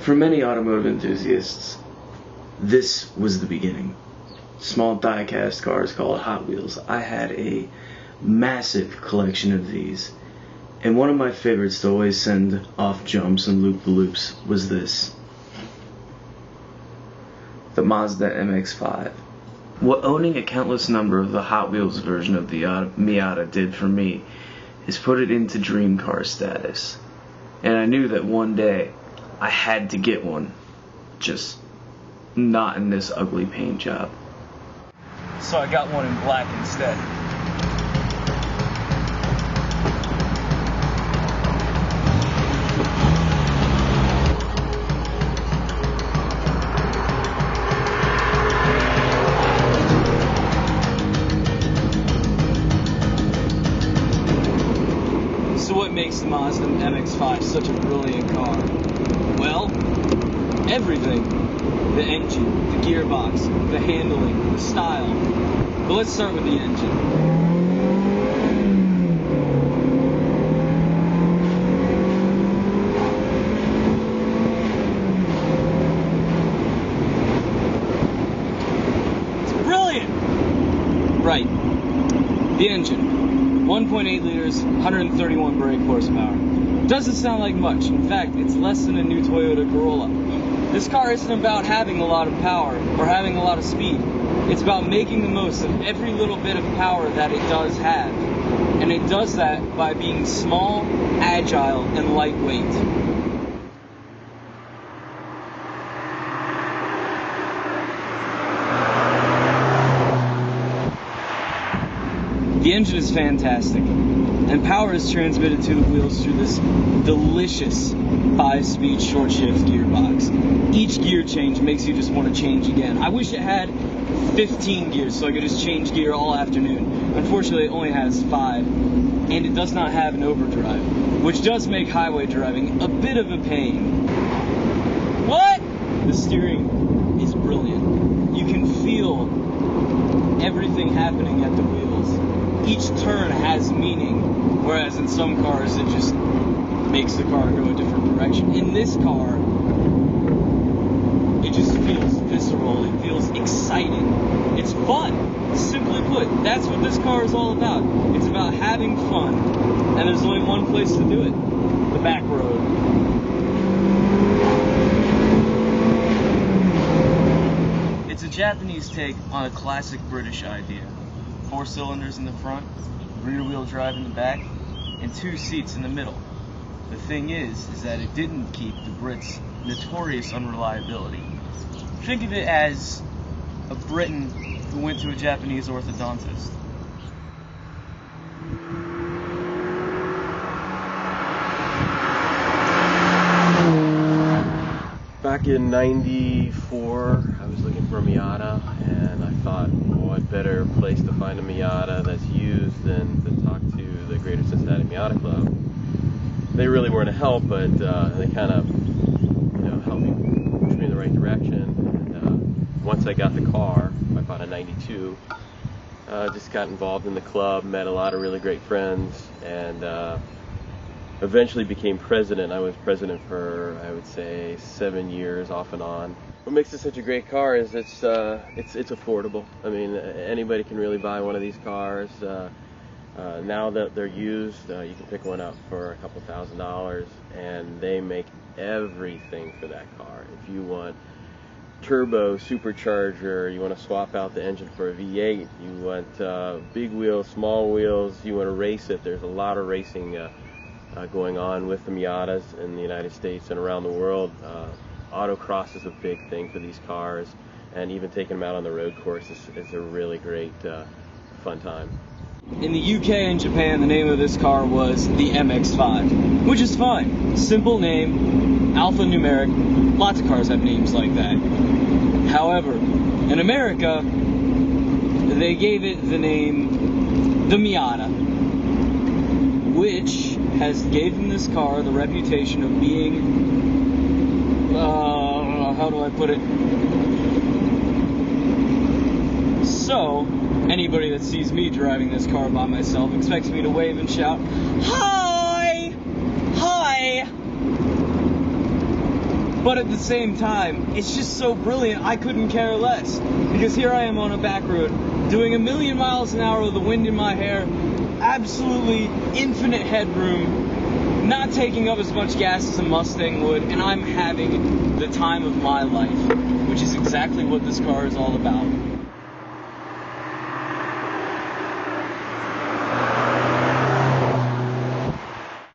For many automotive enthusiasts, this was the beginning. Small die-cast cars called Hot Wheels. I had a massive collection of these, and one of my favorites to always send off jumps and loop-the-loops was this. The Mazda MX-5. What owning a countless number of the Hot Wheels version of the Miata did for me is put it into dream car status. And I knew that one day I had to get one, just not in this ugly paint job. So I got one in black instead. So what makes the Mazda MX-5 such a brilliant car? Well, everything. The engine, the gearbox, the handling, the style. But let's start with the engine. It's brilliant! Right. The engine. 1.8 liters, 131 brake horsepower. Doesn't sound like much. In fact, it's less than a new Toyota Corolla. This car isn't about having a lot of power or having a lot of speed. It's about making the most of every little bit of power that it does have. And it does that by being small, agile, and lightweight. The engine is fantastic, and power is transmitted to the wheels through this delicious 5-speed short shift gearbox. Each gear change makes you just want to change again. I wish it had 15 gears so I could just change gear all afternoon. Unfortunately, it only has 5, and it does not have an overdrive, which does make highway driving a bit of a pain. What? The steering is brilliant. You can feel everything happening at the wheels. Each turn has meaning, whereas in some cars it just makes the car go a different direction. In this car, it just feels visceral, it feels exciting. It's fun, simply put. That's what this car is all about. It's about having fun, and there's only one place to do it: the back road. It's a Japanese take on a classic British idea. 4 cylinders in the front, rear-wheel drive in the back, and 2 seats in the middle. The thing is that it didn't keep the Brits' notorious unreliability. Think of it as a Briton who went to a Japanese orthodontist. Back in '94, I was looking for a Miata, and I thought, what better place to find a Miata that's used than to talk to the Greater Cincinnati Miata Club. They really weren't a help, but they kind of, helped me push me in the right direction. And once I got the car, I bought a '92. Just got involved in the club, met a lot of really great friends, and eventually became president. I was president for, I would say, 7 years off and on. What makes it such a great car is it's affordable. I mean, anybody can really buy one of these cars. Now that they're used, you can pick one up for a couple $1,000s, and they make everything for that car. If you want turbo, supercharger, you want to swap out the engine for a V8, you want big wheels, small wheels, you want to race it, there's a lot of racing going on with the Miatas in the United States and around the world. Autocross is a big thing for these cars, and even taking them out on the road course is a really great fun time. In the UK and Japan, the name of this car was the MX-5, which is fine. Simple name, alphanumeric, lots of cars have names like that. However, in America, they gave it the name the Miata, which has given this car the reputation of being, how do I put it? So, anybody that sees me driving this car by myself expects me to wave and shout, "Hi! Hi!" But at the same time, it's just so brilliant, I couldn't care less. Because here I am on a back road, doing 1,000,000 miles an hour with the wind in my hair, absolutely infinite headroom, not taking up as much gas as a Mustang would, and I'm having the time of my life, which is exactly what this car is all about.